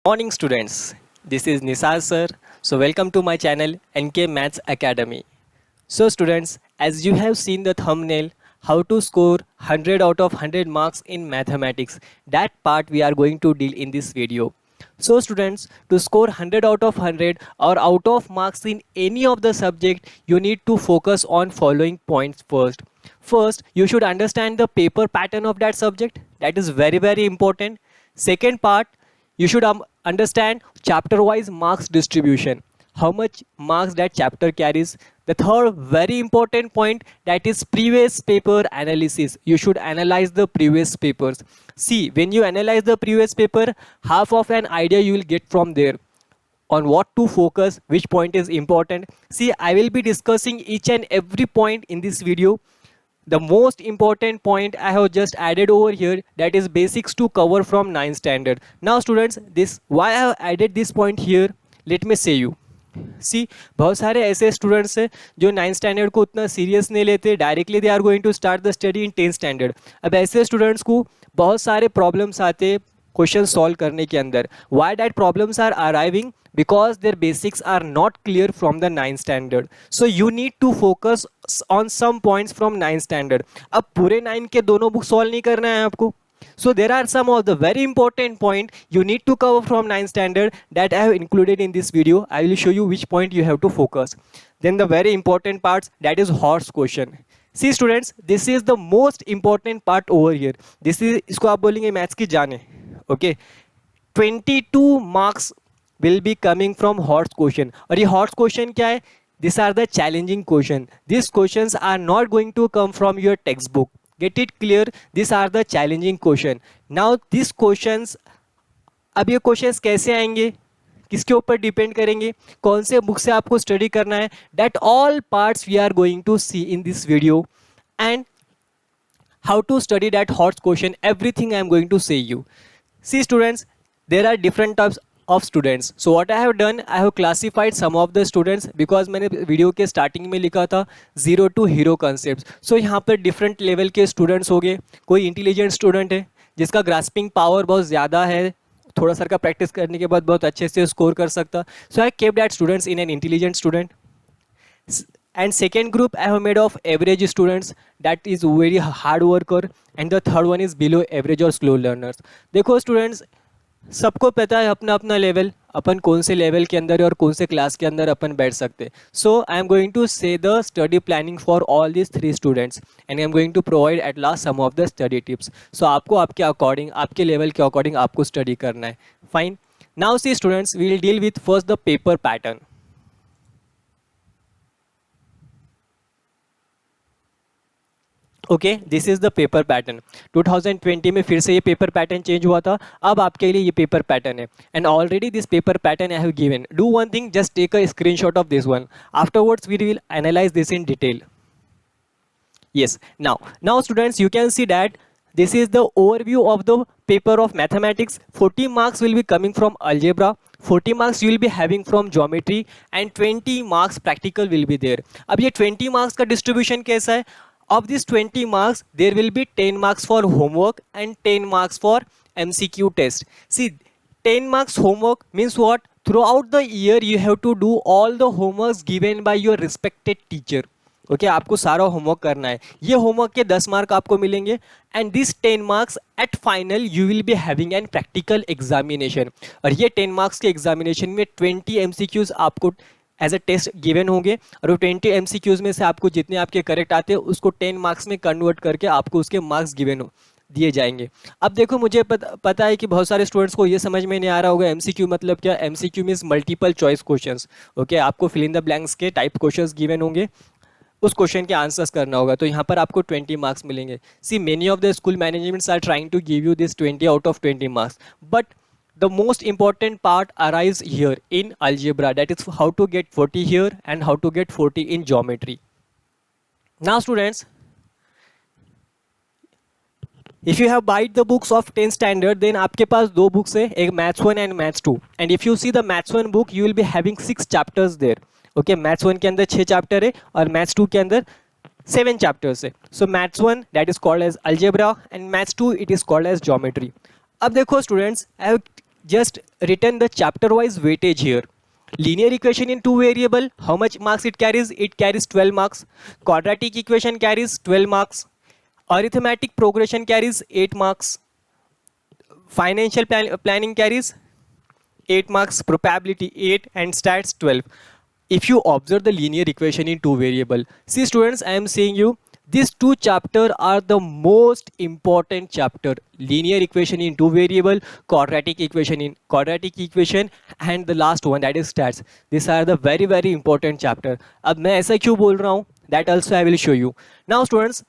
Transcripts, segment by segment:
Morning students, this is Nisar sir. So welcome to my channel NK Maths Academy. So students, as you have seen the thumbnail, how to score 100 out of 100 marks in mathematics, that part we are going to deal in this video. So students, to score 100 out of 100 or out of marks in any of the subject, you need to focus on following points first. First, you should understand the paper pattern of that subject. That is very important. Second part, you should understand chapter wise marks distribution, how much marks that chapter carries. The third very important point, that is previous paper analysis. You should analyze the previous papers. See, when you analyze the previous paper, half of an idea you will get from there on what to focus, which point is important. See, I will be discussing each and every point in this video. The most important point I have just added over here, that is basics to cover from 9th standard. Now students, this why I have added this point here, let me say you. सी बहुत सारे ऐसे students हैं जो 9th standard को उतना serious नहीं लेते, directly they are going to start the study in 10th standard. अब ऐसे स्टूडेंट्स को बहुत सारे प्रॉब्लम्स आते क्वेश्चन सॉल्व करने के अंदर. Why that problems are arriving? because their basics are not clear from the 9th standard. So you need to focus on some points from 9th standard. अब पूरे 9 के दोनों बुक सॉल्व नहीं करना है आपको. So there are some of the very important point you need to cover from 9th standard that I have included in this video. I will show you which point you have to focus. Then the very important parts, that is horse question. See students, this is the most important part over here. This is, इसको आप बोलेंगे maths की जान है. Okay, 22 marks will be coming from horse question. और ये horse question क्या है? These are the challenging question. These questions are not going to come from your textbook. Get it clear? These are the challenging question. Now these questions, अब ये questions कैसे आएंगे, किसके ऊपर डिपेंड करेंगे, कौन से बुक से आपको स्टडी करना है, that all parts we are going to see in this video. And how to study that horse question, everything I am going to say you. See students, there are different types of students. So what I have done, I have classified some of the students because मैंने video के starting में लिखा था 0 to hero concepts. So यहाँ पर different level के students हो गए. कोई इंटेलिजेंट स्टूडेंट है जिसका ग्रास्पिंग पावर बहुत ज़्यादा है, थोड़ा सा का प्रैक्टिस करने के बाद बहुत अच्छे से स्कोर कर सकता. So I kept that students in an intelligent student. And second group I have made of average students, that is very hard worker. And the third one is below average or slow learners. देखो students, सबको पता है अपना अपना level, अपन कौन से level के अंदर और कौन से क्लास के अंदर अपन बैठ सकते. So I am going to say the study planning for all this 3 students and I am going to provide at last some of the study tips. So आपको आपके अकॉर्डिंग, आपके लेवल के अकॉर्डिंग आपको स्टडी करना है. Fine. Now see students, we will deal with first the paper pattern. Okay, this is the paper pattern. 2020 में फिर से ये पेपर पैटर्न चेंज हुआ था. अब आपके लिए ये पेपर पैटर्न है. And already this paper pattern I have given. Do one thing, just take a screenshot of this one. Afterwards we will analyse this in detail. Yes, now students, you can see that this is the overview of the paper of mathematics. 40 marks will be coming from algebra, 40 marks you will be having from geometry, and 20 marks practical will be there. अब ये 20 marks का distribution कैसा है? Of this 20 marks, there will be 10 marks for homework and 10 marks for MCQ test. See, 10 marks homework means what? Throughout the year, you have to do all the homeworks given by your respected teacher. Okay, आपको सारा homework करना है. ये homework के 10 mark आपको मिलेंगे. And this 10 marks at final you will be having an practical examination. और ये 10 मार्क्स के एग्जामिनेशन में 20 MCQs आपको एज अ टेस्ट गिवन होंगे. और वो 20 MCQs में से आपको जितने आपके करेक्ट आते हैं उसको 10 मार्क्स में कन्वर्ट करके आपको उसके मार्क्स गिवन दिए जाएंगे. अब देखो, मुझे पता है कि बहुत सारे स्टूडेंट्स को ये समझ में नहीं आ रहा होगा MCQ मतलब क्या. MCQ means multiple choice questions. Okay, आपको फिल इन द ब्लैंक्स के टाइप क्वेश्चंस गिवन होंगे, उस क्वेश्चन के आंसर्स करना होगा. तो यहाँ पर आपको 20 मार्क्स मिलेंगे. See, many of the school managements are trying to give you this 20 out of 20 marks, but the most important part arrives here in algebra, that is how to get 40 here and how to get 40 in geometry. Now students, if you have bought the books of 10th standard, then आपके पास दो books है, एक maths 1 and maths 2. and if you see the maths 1 book, you will be having 6 chapters there. okay, maths 1 के अंदर 6 chapter है और maths 2 के अंदर 7 chapters है. so maths 1 that is called as algebra and maths 2 it is called as geometry. अब देखो students, I have just written the chapter wise weightage here. Linear equation in two variable, how much marks it carries? It carries 12 marks. Quadratic equation carries 12 marks. Arithmetic progression carries 8 marks. Financial planning carries 8 marks, probability 8, and stats 12. If you observe the linear equation in two variable, see students, I am saying you, these two chapter are the most important chapter. Linear equation in two variable, quadratic equation in quadratic equation, and the last one, that is stats. These are the very very important chapter. अब मैं ऐसा क्यों बोल रहा हूँ, that also I will show you. Now students,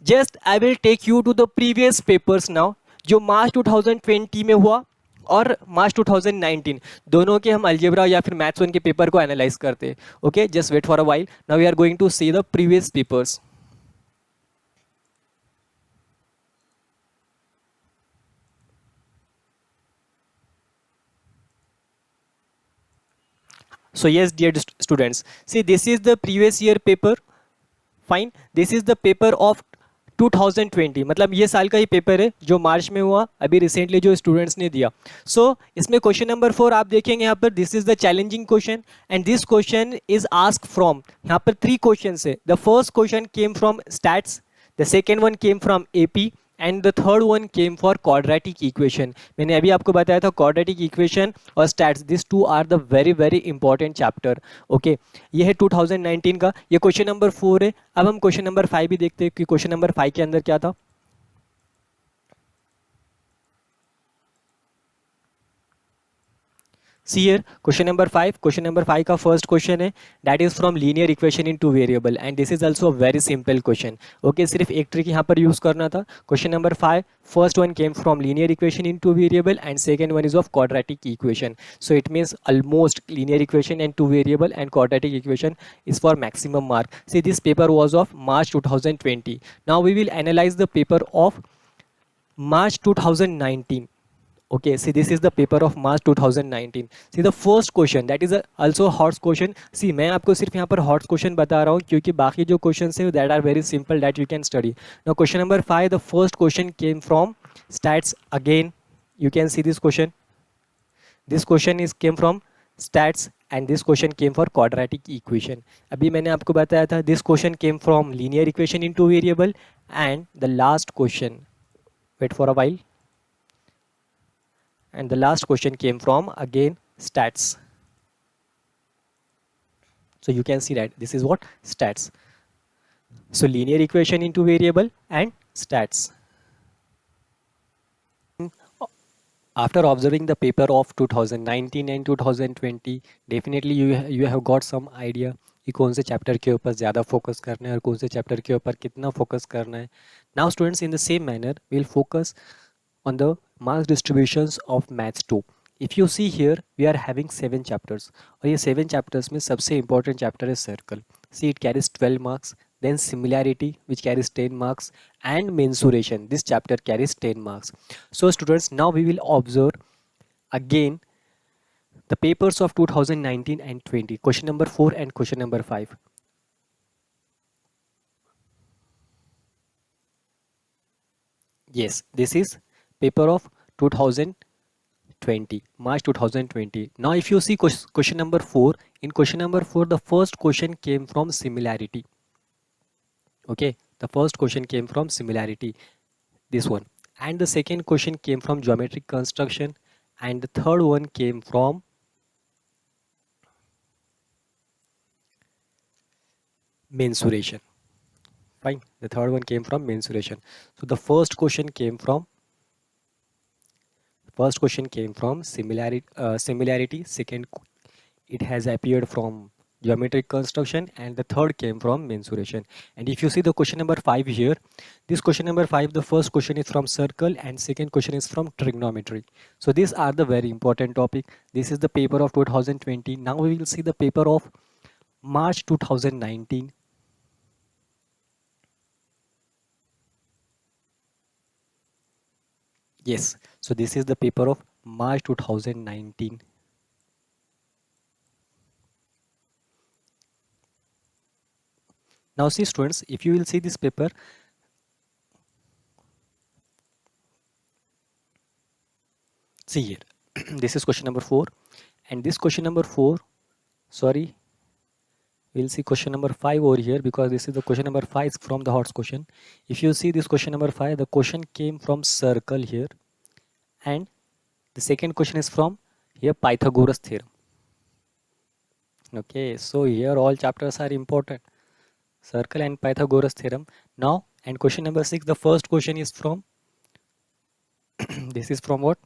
just I will take you to the previous papers now, जो March 2020 में हुआ और मार्च 2019 दोनों के हम अलजेब्रा या फिर मैथ्स वन के पेपर को एनालाइज करते हैं. Okay, just wait for a while. Now we are going to see the previous papers. So yes, dear students, see this is the previous year paper. Fine, this is the paper of 2020, मतलब ये साल का ही paper है जो मार्च में हुआ अभी recently जो स्टूडेंट्स ने दिया. सो इसमें क्वेश्चन नंबर 4 आप देखेंगे यहाँ पर, this is the challenging question and this question is ask from, यहाँ पर 3 क्वेश्चन है. The first question came from stats, the second one came from AP, and the third one came for quadratic equation. मैंने अभी आपको बताया था quadratic equation और stats, this two are the very very important chapter. Okay, ये है 2019 का, ये क्वेश्चन नंबर 4 है. अब हम क्वेश्चन नंबर 5 भी देखते हैं कि क्वेश्चन नंबर 5 के अंदर क्या था. See here, question number 5. Question number 5 का first question है, that is from linear equation in two variable, and this is also a very simple question. Okay, सिर्फ एक ट्रिक यहाँ पर यूज करना था. Question number 5, first one came from linear equation in two variable, and second one is of quadratic equation. So it means almost linear equation and two variable and quadratic equation is for maximum mark. See, this paper was of March 2020. Now we will analyze the paper of March 2019. Okay, see this is the paper of March 2019. See the first question, that is also hot question. See, मैं आपको सिर्फ यहाँ पर hot question बता रहा हूँ क्योंकि बाकी जो questions है that are very simple that you can study. Now question number 5, the first question came from stats again. You can see this question. This question is came from stats and this question came for quadratic equation. अभी मैंने आपको बताया था this question came from linear equation in two variable, and the last question, wait for a while, and the last question came from again stats. So you can see that this is what stats. So linear equation into variable and stats. After observing the paper of 2019 and 2020, definitely you have got some idea कि कौन से chapter के ऊपर ज़्यादा focus करना है और कौन से चैप्टर के ऊपर कितना फोकस करना है. Now students, in the same manner we will focus on the marks distributions of maths 2. If you see here, we are having 7 chapters, और ये 7 chapters में सबसे important chapter है circle. See, it carries 12 marks. Then similarity, which carries 10 marks, and mensuration, this chapter carries 10 marks. So students, now we will observe again the papers of 2019 and 20, question number 4 and question number 5. Yes, this is paper of 2020, March 2020. Now if you see question number 4, in question number 4 the first question came from similarity. Okay, the first question came from similarity, this one, and the second question came from geometric construction, and the third one came from mensuration. Fine, the third one came from mensuration. So the first question came from similarity, second it has appeared from geometric construction, and the third came from mensuration. And if you see the question number 5 here, this question number 5, the first question is from circle and second question is from trigonometry. So these are the very important topic. This is the paper of 2020. Now we will see the paper of March 2019. Yes, so this is the paper of March 2019. Now see students, if you will see this paper, see here, this is question number 4, and this question number 4, sorry, we'll see question number 5 over here, because this is the question number 5 from the HOTS question. If you see this question number 5, the question came from circle here, and the second question is from here Pythagoras theorem. Okay, so here all chapters are important, circle and Pythagoras theorem. Now, and question number 6, the first question is from this is from what?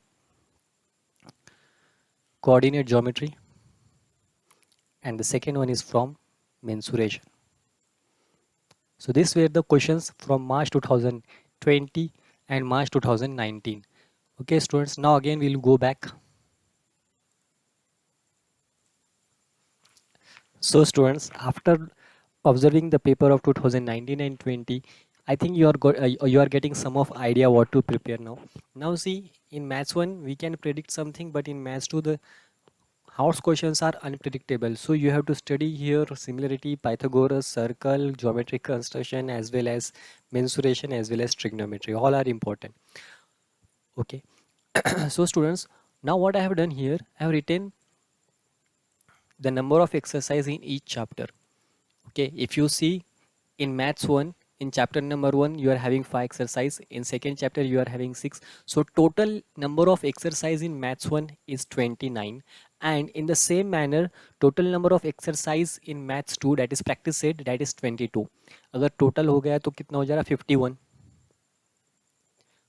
Coordinate geometry, and the second one is from mensuration. So these were the questions from March 2020 and March 2019. Okay students, now again we'll go back. So students, after observing the paper of 2019 and 20, I think you are getting some of idea what to prepare now. Now see, in maths 1 we can predict something, but in maths 2 the HOTS questions are unpredictable. So you have to study here similarity, Pythagoras, circle, geometric construction, as well as mensuration, as well as trigonometry. All are important. Okay. So students, now what I have done here, I have written the number of exercise in each chapter. Okay, if you see in maths 1, in chapter number 1 you are having 5 exercise, in second chapter you are having 6. So total number of exercise in maths 1 is 29, and in the same manner total number of exercise in maths 2, that is practice set, that is 22. अगर total हो गया तो कितना हो जा रहा, 51.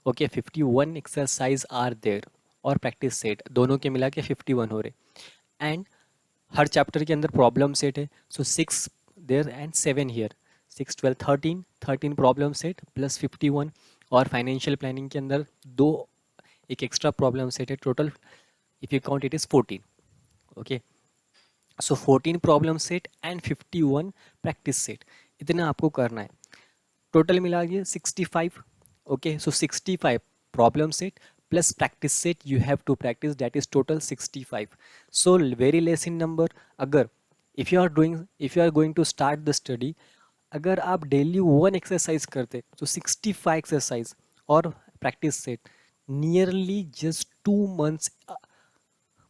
Okay, 51 exercise are there, और practice set दोनों के मिला के 51 हो रहे. And हर चैप्टर के अंदर प्रॉब्लम सेट है, so 6 there and 7 here, 6 12 13 problem set plus 51, और फाइनेंशियल प्लानिंग के अंदर एक एक्स्ट्रा प्रॉब्लम सेट है. Total if you count it is 14. Okay, so 14 problem set and 51 practice set, इतना आपको करना है. टोटल मिला के 65. Okay, so 65 problem set plus practice set you have to practice, that is total 65. So very less in number. अगर if you are going to start the study, अगर आप daily 1 exercise करते तो 65 exercise और practice set, nearly just 2 months,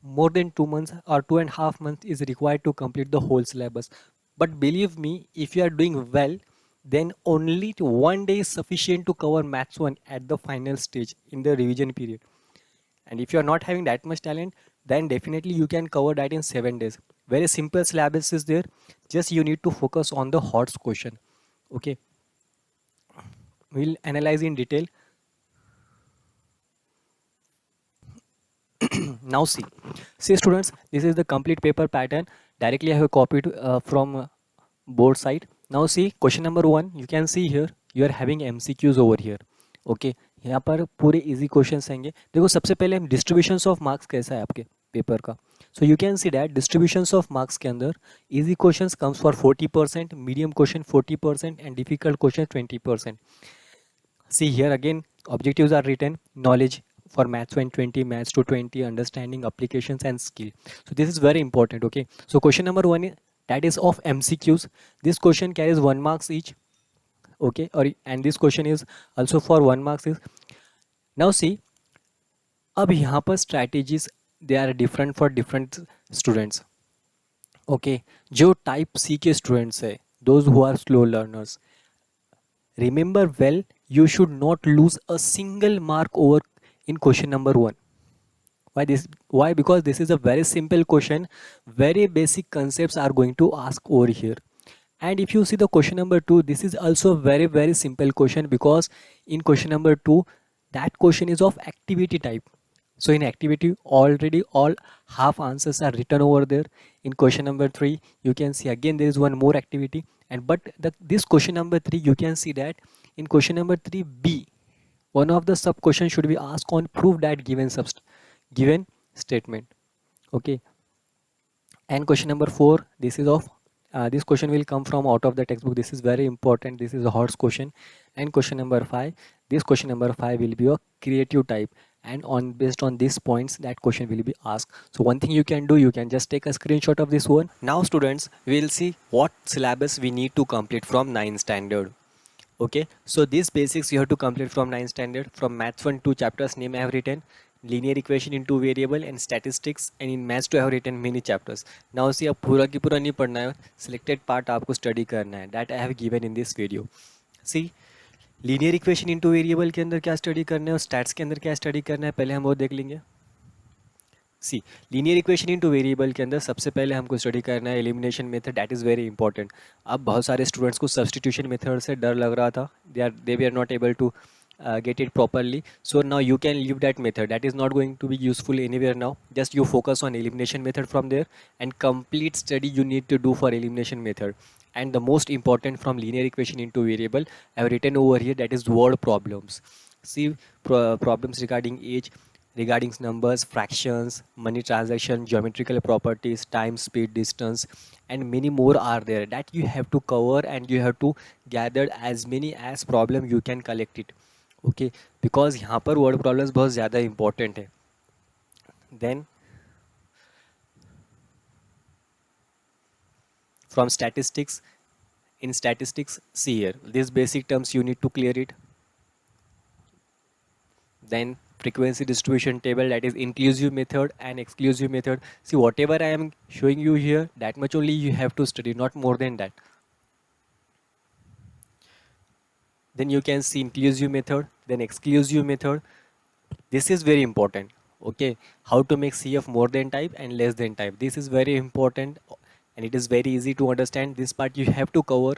more than 2 months or 2.5 months is required to complete the whole syllabus. But believe me, if you are doing well, then only 1 day is sufficient to cover maths 1 at the final stage in the revision period. And if you are not having that much talent, then definitely you can cover that in 7 days. Very simple syllabus is there, just you need to focus on the HOTS question. Okay, we'll analyze in detail. Now see students, this is the complete paper pattern. Directly I have copied from board side. Now see question number 1, you can see here you are having MCQs over here. Okay, यहाँ पर पूरे easy questions आएंगे. देखो सबसे पहले हम distributions of marks कैसा है आपके पेपर का. So you can see that distributions of marks के अंदर easy questions comes for 40%, medium question 40%, and difficult question 20%. See here again objectives are written, knowledge for maths 120, maths 220, understanding, applications and skill. So this is very important. Okay, so question number 1 that is of MCQs. This question carries 1 marks each. Okay, and this question is also for 1 marks is. Now see, अब यहाँ पर strategies they are different for different students. Okay, जो type C के students है, those who are slow learners, remember well, you should not lose a single mark over in question number 1. Why? Because this is a very simple question, very basic concepts are going to ask over here. And if you see the question number 2, this is also a very simple question, because in question number 2 that question is of activity type. So in activity already all half answers are written over there. In question number 3 you can see again there is one more activity, and but this question number 3 you can see that in question number 3b one of the sub questions should be asked on prove that given statement. Okay, and question number 4, this is of this question will come from out of the textbook. This is very important, this is a HOTS question. And question number 5, this question number 5 will be a creative type, and based on these points that question will be asked. So one thing you can do, you can just take a screenshot of this one. Now students, we will see what syllabus we need to complete from 9th standard. Okay, so these basics you have to complete from 9th standard. From maths 1 2 chapters name I have written, linear equation in two variable and statistics, and in maths to have written many chapters. Now see, अब पूरा की पूरा नहीं पढ़ना है, selected part आपको study करना है, that I have given in this video. See, linear equation into variable के अंदर क्या स्टडी करना है और स्टैट्स के अंदर क्या स्टडी करना है, पहले हम वो देख लेंगे. सी, लीनियर इक्वेशन इनटू वेरिएबल के अंदर सबसे पहले हमको स्टडी करना है elimination method, that is very important. अब बहुत सारे स्टूडेंट्स को सब्सटीट्यूशन मेथड से डर लग रहा था, they we are not able to get it properly. So now you can leave that method, that is not going to be useful anywhere now. Just you focus on elimination method from there, and complete study you need to do for elimination method. And the most important from linear equation into variable I have written over here, that is word problems. See, problems regarding age, regarding numbers, fractions, money transaction, geometrical properties, time, speed, distance, and many more are there that you have to cover, and you have to gather as many as problem you can collect it. Okay, because यहाँ पर word problems बहुत ज़्यादा important है. Then from statistics, in statistics, see here, these basic terms you need to clear it. Then frequency distribution table, that is inclusive method and exclusive method. See, whatever I am showing you here, that much only you have to study, not more than that. Then you can see inclusive method, then exclusive method. This is very important. Okay, how to make CF more than type and less than type, this is very important, and it is very easy to understand. This part you have to cover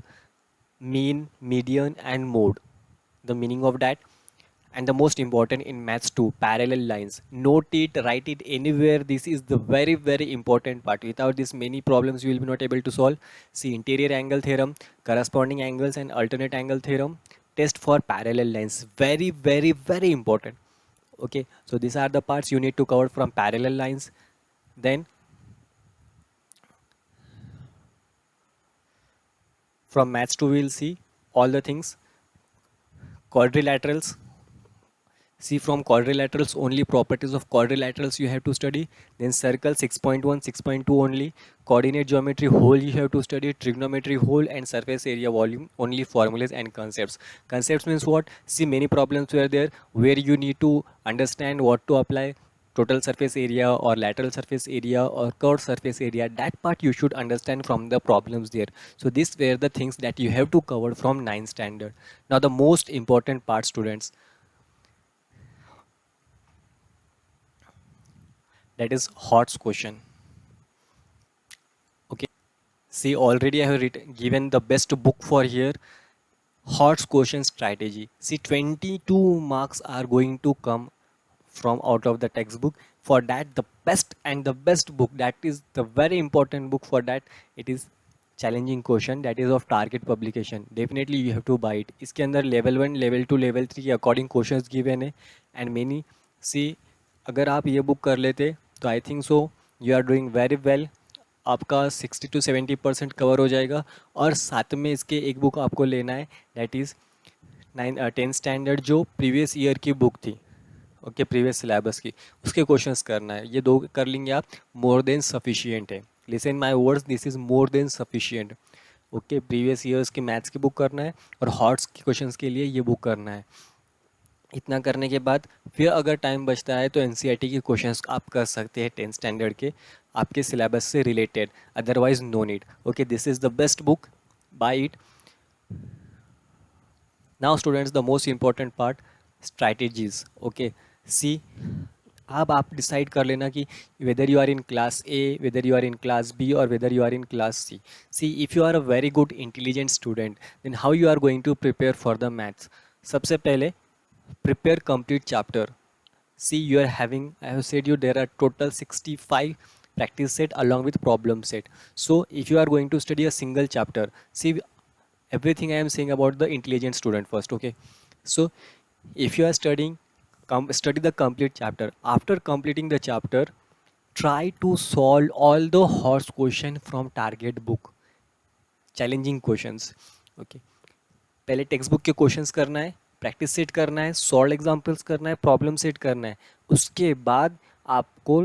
mean, median, and mode, the meaning of that. And the most important in maths too, parallel lines. Note it, write it anywhere. This is the very, very important part. Without this, many problems you will be not able to solve. See, interior angle theorem, corresponding angles and alternate angle theorem, test for parallel lines. Very, very, very important. Okay, so these are the parts you need to cover from parallel lines. Then from maths 2 we will see all the things. Quadrilaterals. See, from quadrilaterals only properties of quadrilaterals you have to study. Then circle 6.1, 6.2 only. Coordinate geometry whole you have to study. Trigonometry whole and surface area volume only formulas and concepts. Concepts means what? See, many problems were there where you need to understand what to apply. Total surface area or lateral surface area or curved surface area, that part you should understand from the problems there. So these were the things that you have to cover from 9th standard. Now the most important part, students, that is HOTS question. Okay, see, already I have given the best book for here, HOTS question strategy. See, 22 marks are going to come from out of the textbook. For that, the best and the best book, that is the very important book for that, it is challenging question, that is of Target publication. Definitely you have to buy it. इसके अंदर level 1, level 2, level 3 के according questions given है, and many. See, अगर आप ये book कर लेते तो I think so you are doing very well. आपका 60 to 70% कवर हो जाएगा. और साथ में इसके एक बुक आपको लेना है, that is 10th स्टैंडर्ड जो प्रीवियस ईयर की बुक थी. ओके, प्रीवियस सिलेबस की, उसके क्वेश्चंस करना है. ये दो कर लेंगे आप, मोर देन सफिशिएंट है. Listen my words, this is more than sufficient. Okay, previous years की मैथ्स की बुक करना है और हॉट्स के क्वेश्चंस के लिए ये बुक करना है. इतना करने के बाद फिर अगर टाइम बचता है तो एनसीईआरटी के क्वेश्चंस आप कर सकते हैं 10th स्टैंडर्ड के, आपके सिलेबस से रिलेटेड. Otherwise no need. Okay, this is the best book, buy it. Now students, the most important part, strategies. Okay, see, अब आप डिसाइड कर लेना कि whether you are in class A, whether you are in class B, और whether you are in class C. See, if you are a very good intelligent student, then how you are going to prepare for the maths. सबसे पहले prepare complete chapter. See, you are having, I have said you, there are total 65 practice set along with problem set. So if you are going to study a single chapter, see, everything I am saying about the intelligent student first. Okay, so if you are studying, study the complete chapter. After completing the chapter, try to solve all the HOTS question from target book, challenging questions. Okay, पहले text book के questions करना है, practice set करना है, solve examples करना है, problem set करना है. उसके बाद आपको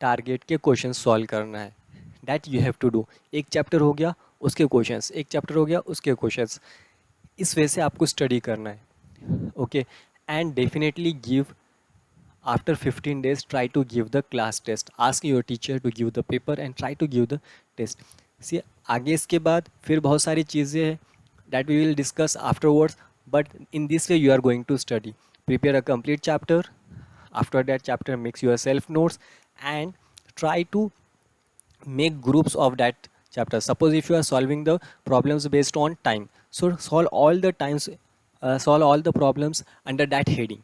टारगेट के क्वेश्चन सॉल्व करना है. That you have to do. एक चैप्टर हो गया उसके क्वेश्चंस, एक चैप्टर हो गया उसके क्वेश्चंस. इस वजह से आपको स्टडी करना है. Okay, and definitely give after 15 days try to give the class test, ask your teacher to give the paper and try to give the test. See, आगे इसके बाद फिर बहुत सारी चीज़ें हैं that we will discuss afterwards, but in this way you are going to study, prepare a complete chapter. After that chapter, make yourself notes and try to make groups of that chapter. Suppose if you are solving the problems based on time, so solve all the problems under that heading.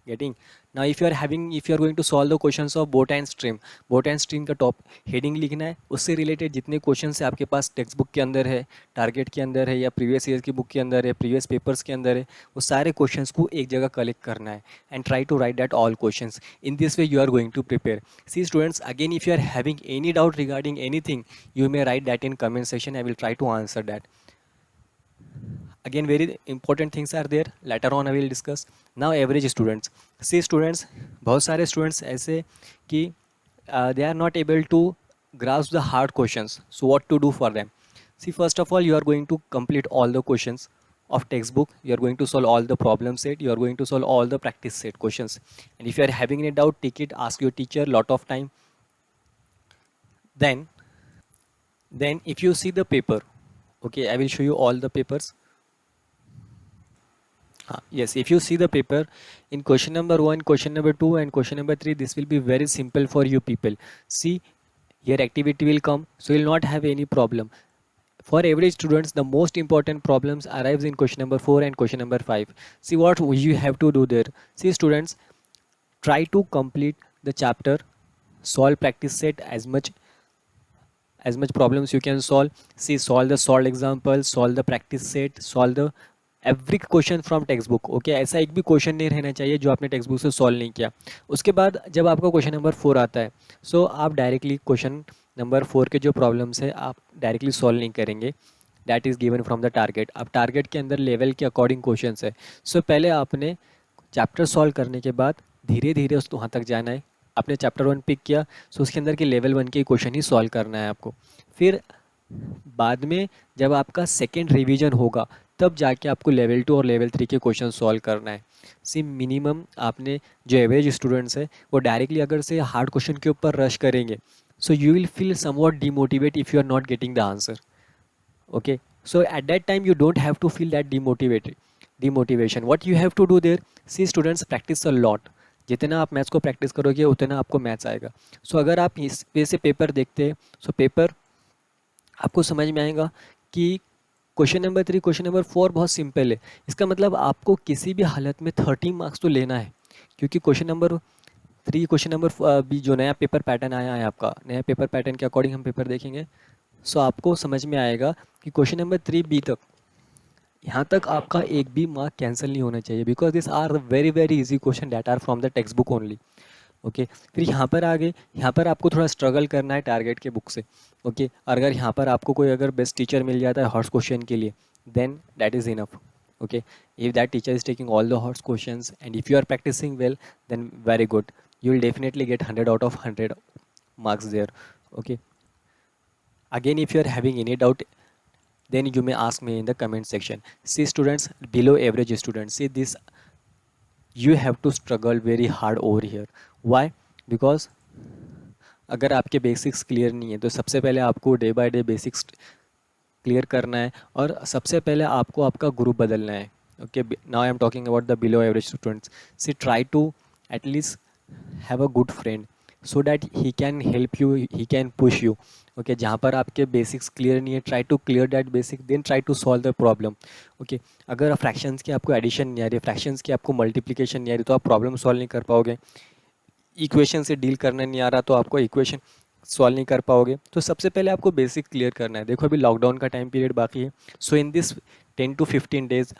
Getting? Now if you are going to solve the questions of boat and stream का top heading लिखना है, उससे related जितने question है आपके पास text book के अंदर है, टारगेट के अंदर है, या प्रीवियस ईयर की बुक के अंदर है, प्रीवियस पेपर्स के अंदर है, वो सारे क्वेश्चंस को एक जगह कलेक्ट करना है and try to write that all questions. In this way you are going to prepare. See students, again if you are having any doubt regarding anything, you may write that in comment section. I will try to answer that. Again, very important things are there, later on I will discuss. Now average students. See students, बहुत सारे students ऐसे कि they are not able to grasp the hard questions. So what to do for them? See, first of all, you are going to complete all the questions of textbook. You are going to solve all the problem set. You are going to solve all the practice set questions. And if you are having any doubt, take it, ask your teacher, lot of time. Then if you see the paper, okay, I will show you all the papers. Yes, if you see the paper, in question number 1, question number 2 and question number 3, this will be very simple for you people. See, here activity will come, so you will not have any problem. For average students, the most important problems arrives in question number 4 and question number 5. See what you have to do there. See students, try to complete the chapter, solve practice set as much problems you can solve. See, solve the solved example, solve the practice set, solve the every question from text book. Okay, ऐसा एक भी question नहीं रहना चाहिए जो आपने text book से solve नहीं किया. उसके बाद जब आपका क्वेश्चन नंबर 4 आता है, सो आप डायरेक्टली क्वेश्चन नंबर 4 के जो प्रॉब्लम्स है आप डायरेक्टली सॉल्व नहीं करेंगे. That is given from the target. अब टारगेट के अंदर लेवल के अकॉर्डिंग क्वेश्चन है. सो पहले आपने चैप्टर सॉल्व करने के बाद धीरे धीरे उस वहाँ तक जाना है. आपने चैप्टर 1 पिक किया, सो उसके अंदर के लेवल 1 के क्वेश्चन ही सॉल्व करना है आपको. फिर बाद में जब आपका सेकेंड रिवीजन होगा, तब जाके आपको लेवल 2 और लेवल 3 के क्वेश्चन सॉल्व करना है. सी, मिनिमम आपने जो एवरेज स्टूडेंट्स है वो डायरेक्टली अगर से हार्ड क्वेश्चन के ऊपर रश करेंगे, so you will feel somewhat demotivate if you are not getting the answer. Okay, so at that time you don't have to feel that demotivation. What you have to do there, see students, practice a lot. जितना आप maths को practice करोगे उतना आपको maths आएगा. सो अगर आप इस वे से पेपर देखते हैं, सो पेपर आपको समझ में आएगा कि क्वेश्चन नंबर 3, क्वेश्चन नंबर 4 बहुत सिंपल है. इसका मतलब आपको किसी भी हालत में 30 मार्क्स तो लेना है, क्योंकि क्वेश्चन नंबर 3, क्वेश्चन नंबर भी जो नया पेपर पैटर्न आया है, आपका नया पेपर पैटर्न के अकॉर्डिंग हम पेपर देखेंगे. सो आपको समझ में आएगा कि क्वेश्चन नंबर 3B तक, यहाँ तक आपका एक भी मार्क कैंसिल नहीं होना चाहिए, because this are very very easy question that are from the text book only. Okay, फिर यहाँ पर आगे, यहाँ पर आपको थोड़ा स्ट्रगल करना है टारगेट के बुक से. ओके, अगर यहाँ पर आपको कोई अगर बेस्ट टीचर मिल जाता है हॉर्स क्वेश्चन के लिए, then that is enough. Okay, if that teacher is taking all the हॉर्स questions and if you are practising well, then very good, you will definitely get 100 out of 100 marks there. Okay, again if you are having any doubt, then you may ask me in the comment section. See students, below average students, see this, you have to struggle very hard over here. Why? Because अगर आपके basics clear नहीं है, तो सबसे पहले आपको day by day basics clear करना है और सबसे पहले आपको आपका ग्रुप बदलना है. Okay, now I am talking about the below average students. See, try to at least have a good friend so that he can help you, he can push you. Okay, जहाँ पर आपके बेसिक्स क्लियर नहीं है, try to clear that basic, then try to solve the problem. Okay, अगर fractions की आपको addition नहीं आ रही, फ्रैक्शंस की आपको मल्टीप्लिकेशन नहीं आ रही, तो आप प्रॉब्लम सॉल्व नहीं कर पाओगे. इक्वेशन से डील करना नहीं आ रहा, तो आपको इक्वेशन सॉल्व नहीं कर पाओगे. तो सबसे पहले आपको बेसिक क्लियर करना है. देखो अभी लॉकडाउन का टाइम पीरियड बाकी है, सो in this 10 to 15 days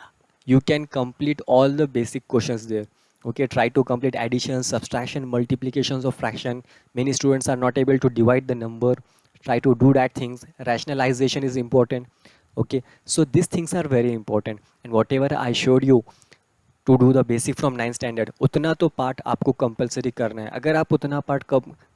you can complete all the basic questions there. Okay, try to complete addition, subtraction, multiplications of fraction. Many students are not able to divide the number. Try to do that things. Rationalization is important. Okay, so these things are very important, and whatever I showed you to do the basic from 9th standard, उतना तो part आपको compulsory करना है. अगर आप उतना part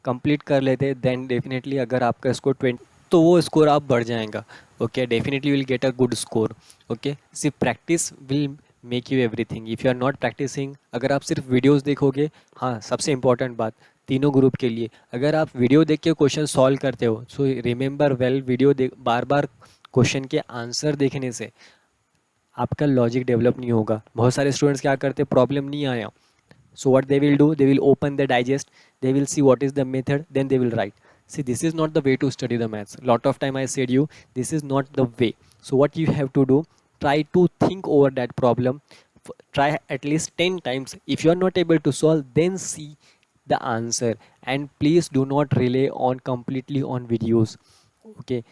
complete कर लेते, देन डेफिनेटली अगर आपका स्कोर 20, तो वो स्कोर आप बढ़ जाएगा. Okay, definitely will get a good score. Okay, सिर्फ practice will make you everything. If you are not practising, अगर आप सिर्फ वीडियोस देखोगे, हाँ सबसे इम्पोर्टेंट बात तीनों ग्रुप के लिए, अगर आप वीडियो देख के क्वेश्चन सॉल्व करते हो, सो रिमेंबर वेल, वीडियो देख बार बार क्वेश्चन के आंसर देखने से आपका लॉजिक डेवलप नहीं होगा। बहुत सारे स्टूडेंट्स क्या करते हैं, प्रॉब्लम नहीं आया, so what they will do, they will open the digest, they will see what is the method, then they will write. See, this is not the way to study the maths. Lot of time I said you, this is not the way. So what you have to do, try to think over that problem. Try at least 10 times. If you are not able to solve, then see the answer, and please do not rely on completely on videos. Okay,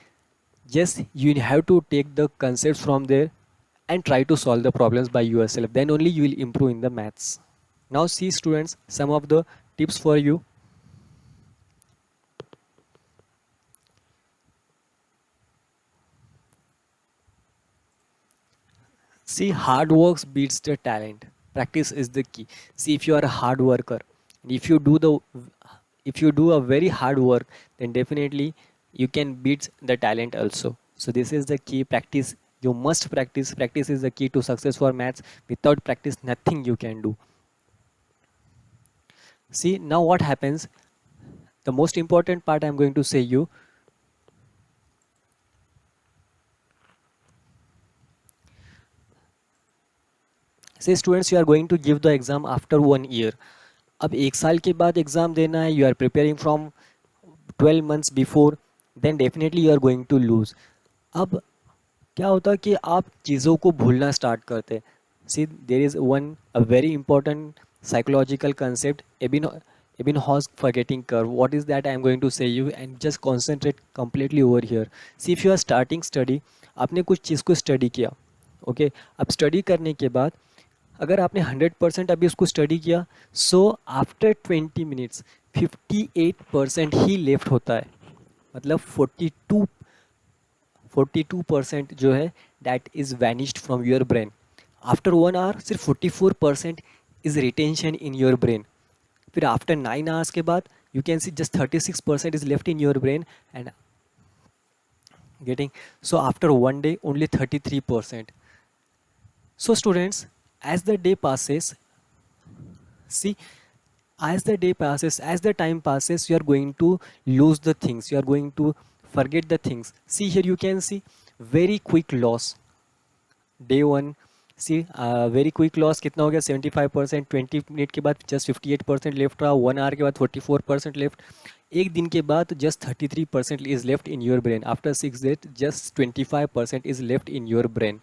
just you have to take the concepts from there and try to solve the problems by yourself, then only you will improve in the maths. Now see students, some of the tips for you. See, hard work beats the talent. Practice is the key. See, if you are a hard worker, if you do the if you do a very hard work, then definitely you can beat the talent also. So this is the key. Practice. You must practice. Practice is the key to success for maths. Without practice, nothing you can do. See, now what happens? The most important part I'm going to say you. Say students, you are going to give the exam after 1 year. अब एक साल के बाद exam देना है, you are preparing from 12 months before, then definitely you are going to lose. अब क्या होता है कि आप चीज़ों को भूलना स्टार्ट करते हैं. See, there is one a very important psychological concept, Ebbinghaus forgetting curve. What is that? I am going to say you, and just concentrate completely over here. See, if you are starting study, आपने कुछ चीज़ को study किया, okay, अब study करने के बाद अगर आपने 100% अभी उसको स्टडी किया, सो आफ्टर 20 मिनट्स 58% ही लेफ्ट होता है. मतलब 42% जो है that is vanished from your brain. After 1 hour सिर्फ 44% is retention in your brain. फिर आफ्टर 9 आवर्स के बाद you can see just 36% is left in your brain and getting. सो after 1 day only 33%. So students, as the day passes, see, as the day passes, as the time passes, you are going to lose the things, you are going to forget the things. See, here you can see very quick loss. Day 1, see, very quick loss कितना हो गया, 75%. 20 minute के बाद just 58% left रहा. 1 our के बाद 44% left. एक दिन के बाद just 33% is left in your brain. After 6 days just 25% is left in your brain.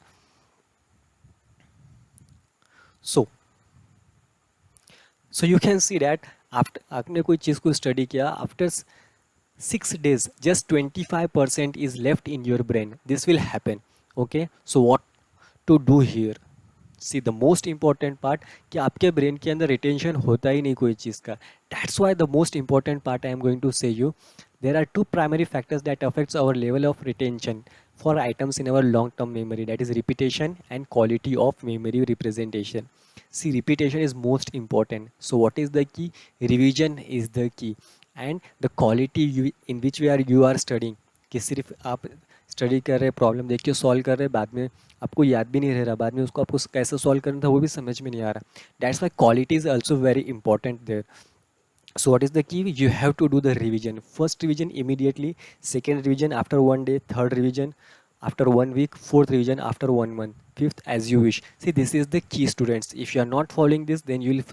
So you can see that after आपने कोई चीज़ को स्टडी किया, after 6 days just 25% is left in your brain. This will happen. Okay, so what to do here? See, the most important part कि आपके brain के अंदर retention होता ही नहीं कोई चीज़ का. That's why the most important part I am going to say you, there are two primary factors that affects our level of retention for items in our long term memory, that is repetition and quality of memory representation. See, repetition is most important. So what is the key? Revision is the key, and the quality in which you are studying. कि सिर्फ आप study कर रहे, problem देख के solve कर रहे, बाद में आपको याद भी नहीं रह रहा, बाद में उसको आपको कैसे सॉल्व करना था वो भी समझ में नहीं आ रहा. That's why quality is also very important there. So what is the key? You have to do the revision. First revision immediately, second revision after 1 day, third revision after 1 week, fourth revision after 1 month, fifth as you wish. See, this is the key, students. If you are not following this, then you will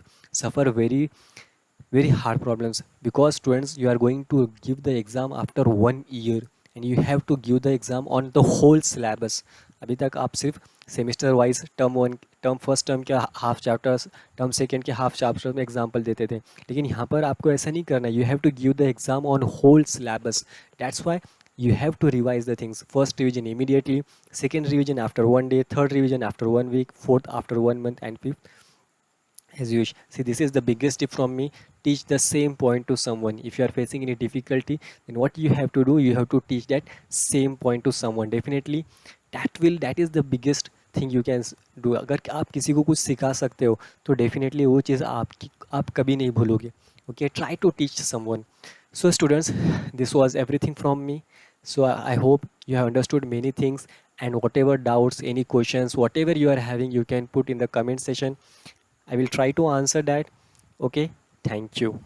suffer very hard problems, because students, you are going to give the exam after 1 year and you have to give the exam on the whole syllabus. अभी तक आप सिर्फ semester wise term first term के half chapters, term second के half chapters में example देते थे, लेकिन यहाँ पर आपको ऐसा नहीं करना. You have to give the exam on whole syllabus. That's why you have to revise the things. First revision immediately, second revision after 1 day, third revision after 1 week, fourth after 1 month, and fifth as you wish. See, this is the biggest tip from me. Teach the same point to someone. If you are facing any difficulty, then what you have to do, you have to teach that same point to someone. Definitely that is the biggest thing you can do. अगर आप किसी को कुछ सिखा सकते हो तो definitely वो चीज़ आप कभी नहीं भूलोगे. Okay, try to teach someone. So students, this was everything from me. So I hope you have understood many things, and whatever doubts, any questions, whatever you are having, you can put in the comment section. I will try to answer that. Okay, thank you.